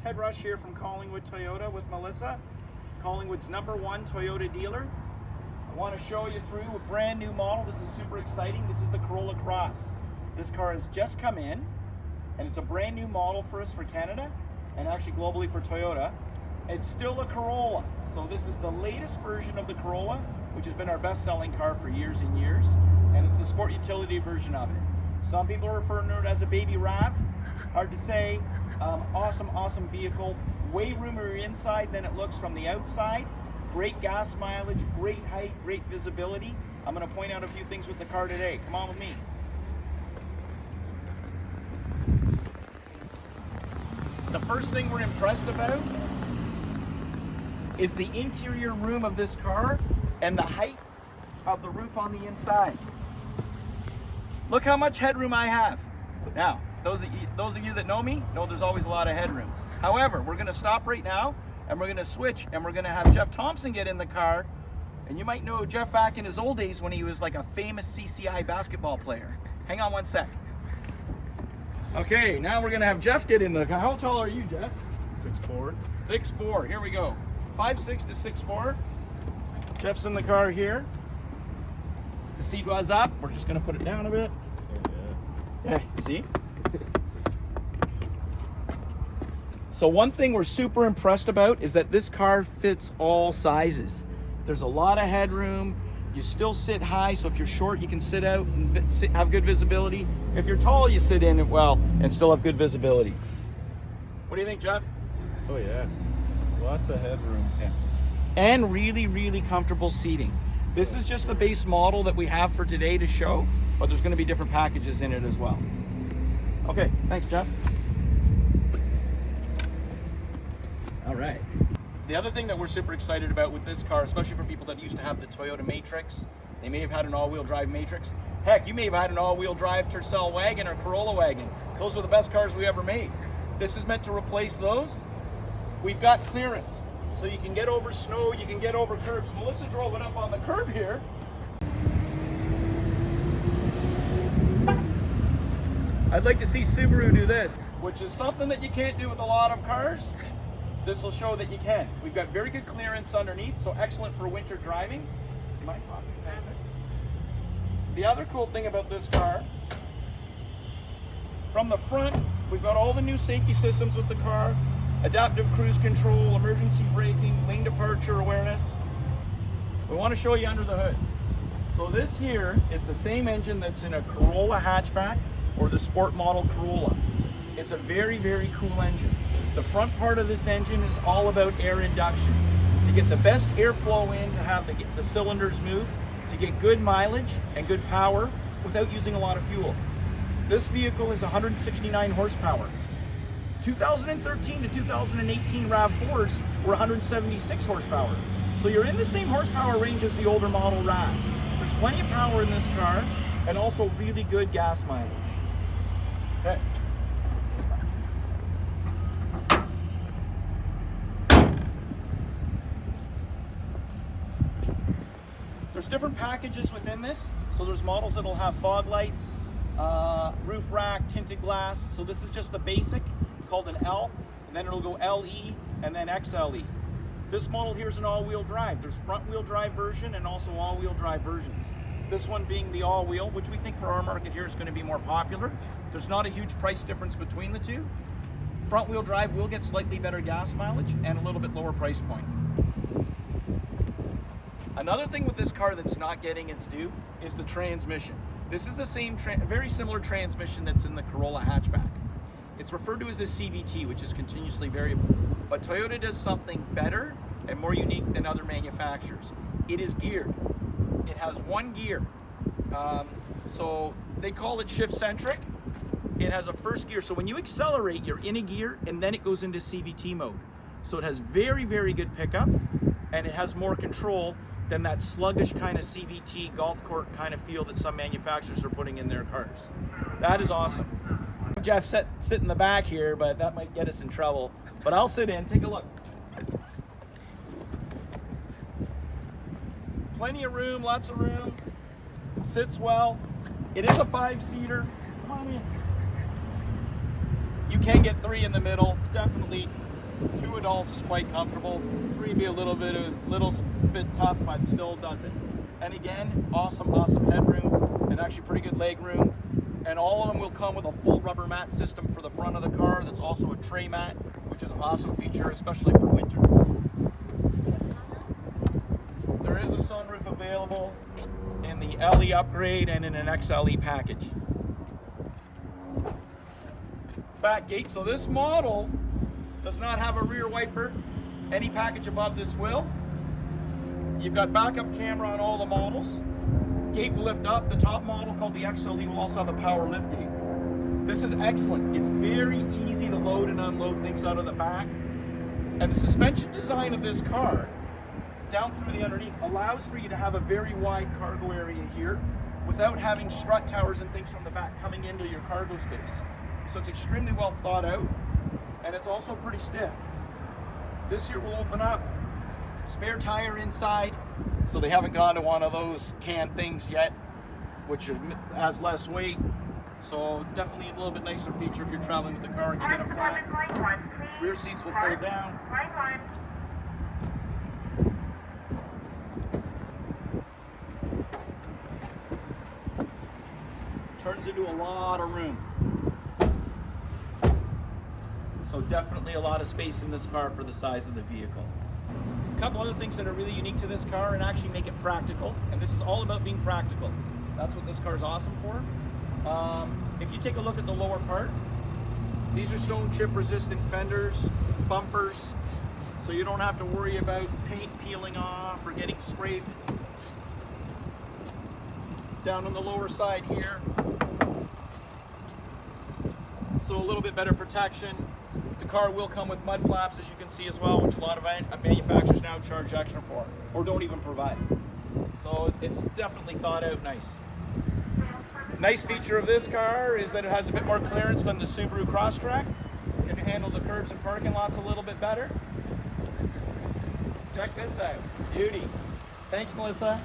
Ted Rush here from Collingwood Toyota with Melissa, Collingwood's #1 Toyota dealer. I want to show you through a brand new model. This is super exciting. This is the Corolla Cross. This car has just come in, and it's a brand new model for us for Canada, and actually globally for Toyota. It's still a Corolla, so this is the latest version of the Corolla, which has been our best-selling car for years and years, and it's the sport utility version of it. Some people are referring to it as a baby RAV. Hard to say. Awesome vehicle. Way roomier inside than it looks from the outside. Great gas mileage, great height, great visibility. I'm going to point out a few things with the car today. Come on with me. The first thing we're impressed about is the interior room of this car and the height of the roof on the inside. Look how much headroom I have. Now, those of you that know me know there's always a lot of headroom. However, we're going to stop right now and we're going to switch and we're going to have Jeff Thompson get in the car. And you might know Jeff back in his old days when he was like a famous CCI basketball player. Hang on one sec. Okay, now we're going to have Jeff get in the car. How tall are you, Jeff? 6'4". 6'4". Here we go. 5'6" to 6'4". Jeff's in the car here. The seat was up. We're just going to put it down a bit. Yeah, see? So one thing we're super impressed about is that this car fits all sizes. There's a lot of headroom. You still sit high, so if you're short, you can sit out and have good visibility. If you're tall, you sit in it well and still have good visibility. What do you think, Jeff? Oh yeah, lots of headroom. Yeah. And really comfortable seating. This is just the base model that we have for today to show, but there's going to be different packages in it as well. Okay, thanks, Jeff. All right. The other thing that we're super excited about with this car, especially for people that used to have the Toyota Matrix, they may have had an all-wheel drive Matrix. Heck, you may have had an all-wheel drive Tercel wagon or Corolla wagon. Those were the best cars we ever made. This is meant to replace those. We've got clearance, so you can get over snow, you can get over curbs. Melissa drove it up on the curb here. I'd like to see Subaru do this, which is something that you can't do with a lot of cars. This will show that you can. We've got very good clearance underneath, so excellent for winter driving. The other cool thing about this car, from the front, we've got all the new safety systems with the car, adaptive cruise control, emergency braking, lane departure awareness. We want to show you under the hood. So this here is the same engine that's in a Corolla hatchback or the sport model Corolla. It's a very cool engine. The front part of this engine is all about air induction. To get the best airflow in, to have the cylinders move, to get good mileage and good power without using a lot of fuel. This vehicle is 169 horsepower. 2013 to 2018 RAV4s were 176 horsepower. So you're in the same horsepower range as the older model RAVs. There's plenty of power in this car and also really good gas mileage. Okay. There's different packages within this. So there's models that'll have fog lights, roof rack, tinted glass. So this is just the basic, called an L, and then it'll go LE and then XLE. This model here is an all-wheel drive. There's front-wheel drive version and also all-wheel drive versions. This one being the all-wheel, which we think for our market here is going to be more popular. There's not a huge price difference between the two. Front-wheel drive will get slightly better gas mileage and a little bit lower price point. Another thing with this car that's not getting its due is the transmission. This is the same, very similar transmission that's in the Corolla hatchback. It's referred to as a CVT, which is continuously variable. But Toyota does something better and more unique than other manufacturers. It is geared. It has one gear. So they call it shift-centric. It has a first gear. So when you accelerate, you're in a gear and then it goes into CVT mode. So it has very good pickup and it has more control than that sluggish kind of CVT golf court kind of feel that some manufacturers are putting in their cars. That is awesome. Jeff sit in the back here, but that might get us in trouble. But I'll sit in, take a look. Plenty of room, lots of room. Sits well. It is a 5-seater. Come on in. You can get 3 in the middle. Definitely 2 adults is quite comfortable. 3 be a little bit tough, but still does it. And again, awesome headroom, and actually pretty good leg room. And all of them will come with a full rubber mat system for the front of the car. That's also a tray mat, which is an awesome feature, especially for winter. There is a sunroof available in the LE upgrade and in an XLE package. Back gate. So this model does not have a rear wiper. Any package above this will. You've got backup camera on all the models. Gate will lift up. The top model, called the XLE, will also have a power lift gate. This is excellent. It's very easy to load and unload things out of the back. And the suspension design of this car, down through the underneath, allows for you to have a very wide cargo area here without having strut towers and things from the back coming into your cargo space. So it's extremely well thought out, and it's also pretty stiff. This here will open up. Spare tire inside, so they haven't gone to one of those can things yet, which has less weight. So definitely a little bit nicer feature if you're traveling with the car and you get a flat. Rear seats will fold down. Turns into a lot of room. So definitely a lot of space in this car for the size of the vehicle. A couple other things that are really unique to this car and actually make it practical, and this is all about being practical. That's what this car is awesome for. If you take a look at the lower part, these are stone chip resistant fenders, bumpers, so you don't have to worry about paint peeling off or getting scraped. Down on the lower side here, so a little bit better protection. The car will come with mud flaps, as you can see as well, which a lot of manufacturers now charge extra for, or don't even provide. So it's definitely thought out nice. Nice feature of this car is that it has a bit more clearance than the Subaru Crosstrek. Can handle the curbs and parking lots a little bit better. Check this out, beauty. Thanks, Melissa.